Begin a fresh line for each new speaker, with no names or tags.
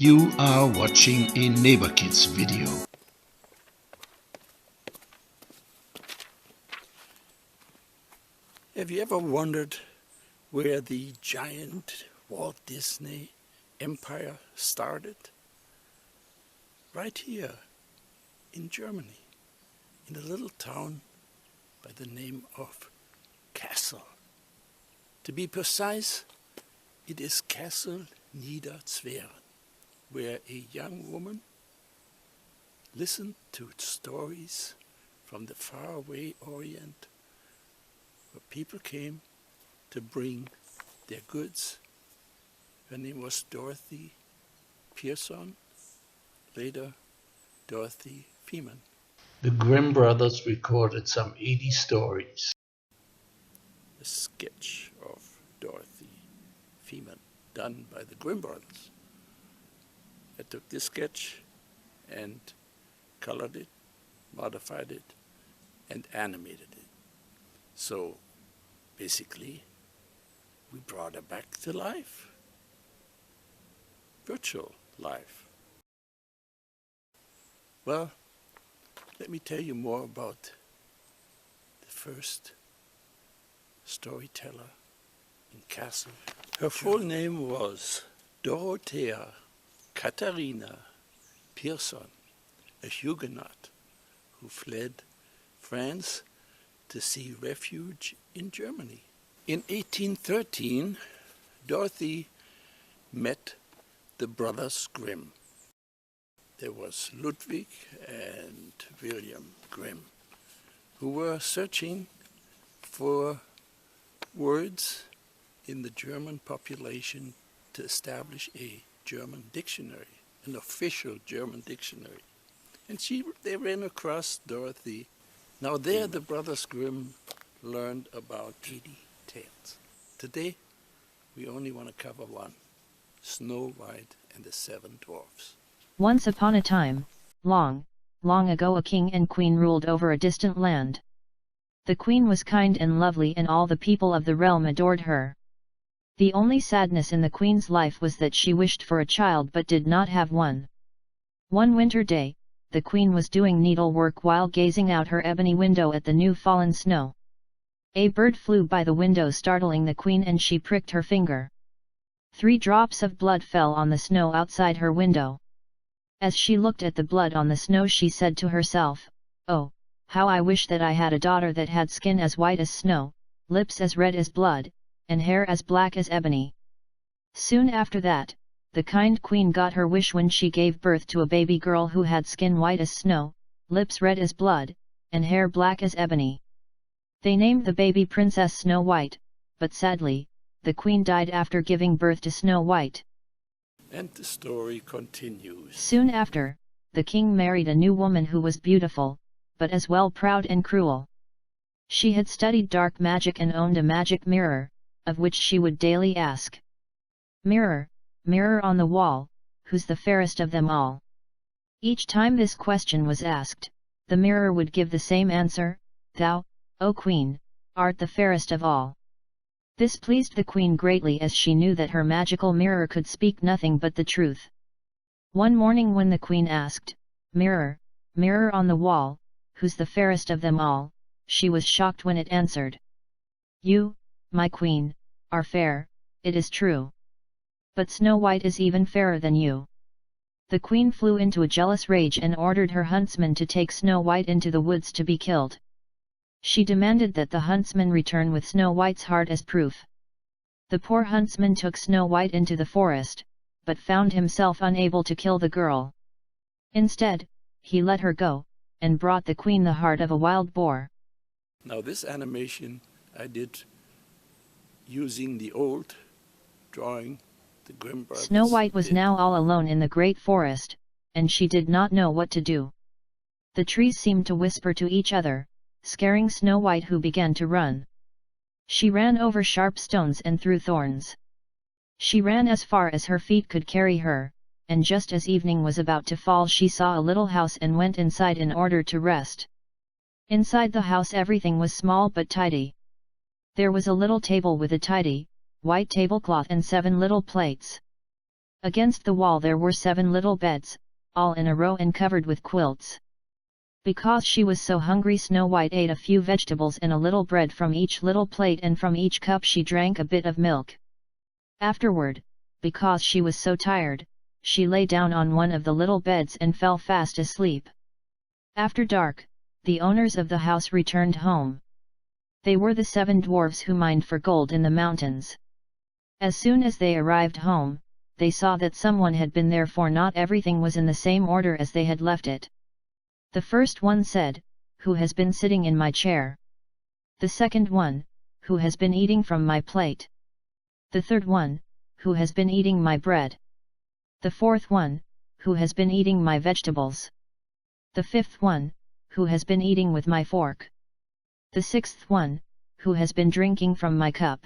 You are watching a Naber Kids video.
Have you ever wondered where the giant Walt Disney empire started? Right here in Germany, in a little town by the name of Kassel. To be precise, it is Kassel Niederzweren, where a young woman listened to stories from the faraway Orient, where people came to bring their goods. Her name was Dorothy Pearson, later Dorothy Viehmann.
The Grimm brothers recorded some 80 stories.
A sketch of Dorothy Viehmann done by the Grimm brothers. I took this sketch and colored it, modified it, and animated it. So basically, we brought her back to life. Virtual life. Well, let me tell you more about the first storyteller in Kassel. Her full name was Dorothea Katharina Pearson, a Huguenot who fled France to seek refuge in Germany. In 1813, Dorothy met the brothers Grimm. There was Ludwig and William Grimm, who were searching for words in the German population to establish a German dictionary, an official German dictionary. And they ran across Dorothy. Now there the brothers Grimm learned about 80 tales. Today we only want to cover one, Snow White and the Seven Dwarfs.
Once upon a time, long, long ago, a king and queen ruled over a distant land. The queen was kind and lovely, and all the people of the realm adored her. The only sadness in the queen's life was that she wished for a child but did not have one. One winter day, the queen was doing needlework while gazing out her ebony window at the new fallen snow. A bird flew by the window, startling the queen, and she pricked her finger. 3 drops of blood fell on the snow outside her window. As she looked at the blood on the snow, she said to herself, "Oh, how I wish that I had a daughter that had skin as white as snow, lips as red as blood, and hair as black as ebony." Soon after that, the kind queen got her wish when she gave birth to a baby girl who had skin white as snow, lips red as blood, and hair black as ebony. They named the baby Princess Snow White, but sadly, the queen died after giving birth to Snow White.
And the story continues.
Soon after, the king married a new woman who was beautiful, but as well proud and cruel. She had studied dark magic and owned a magic mirror, of which she would daily ask, "Mirror, mirror on the wall, who's the fairest of them all?" Each time this question was asked, the mirror would give the same answer, "Thou, O queen, art the fairest of all." This pleased the queen greatly, as she knew that her magical mirror could speak nothing but the truth. One morning when the queen asked, "Mirror, mirror on the wall, who's the fairest of them all?" she was shocked when it answered, "You, my queen, are fair, it is true. But Snow White is even fairer than you." The queen flew into a jealous rage and ordered her huntsman to take Snow White into the woods to be killed. She demanded that the huntsman return with Snow White's heart as proof. The poor huntsman took Snow White into the forest, but found himself unable to kill the girl. Instead, he let her go, and brought the queen the heart of a wild boar.
Now this animation I did using the old drawing the Grimm brothers.
Snow White was now all alone in the great forest, and she did not know what to do. The trees seemed to whisper to each other, scaring Snow White, who began to run. She ran over sharp stones and through thorns. She ran as far as her feet could carry her, and just as evening was about to fall, she saw a little house and went inside in order to rest. Inside the house everything was small but tidy. There was a little table with a tidy, white tablecloth and 7 little plates. Against the wall there were 7 little beds, all in a row and covered with quilts. Because she was so hungry, Snow White ate a few vegetables and a little bread from each little plate, and from each cup she drank a bit of milk. Afterward, because she was so tired, she lay down on one of the little beds and fell fast asleep. After dark, the owners of the house returned home. They were the 7 dwarfs who mined for gold in the mountains. As soon as they arrived home, they saw that someone had been there, for not everything was in the same order as they had left it. The first one said, "Who has been sitting in my chair?" The second one, "Who has been eating from my plate?" The third one, "Who has been eating my bread?" The fourth one, "Who has been eating my vegetables?" The fifth one, "Who has been eating with my fork?" The sixth one, "Who has been drinking from my cup?"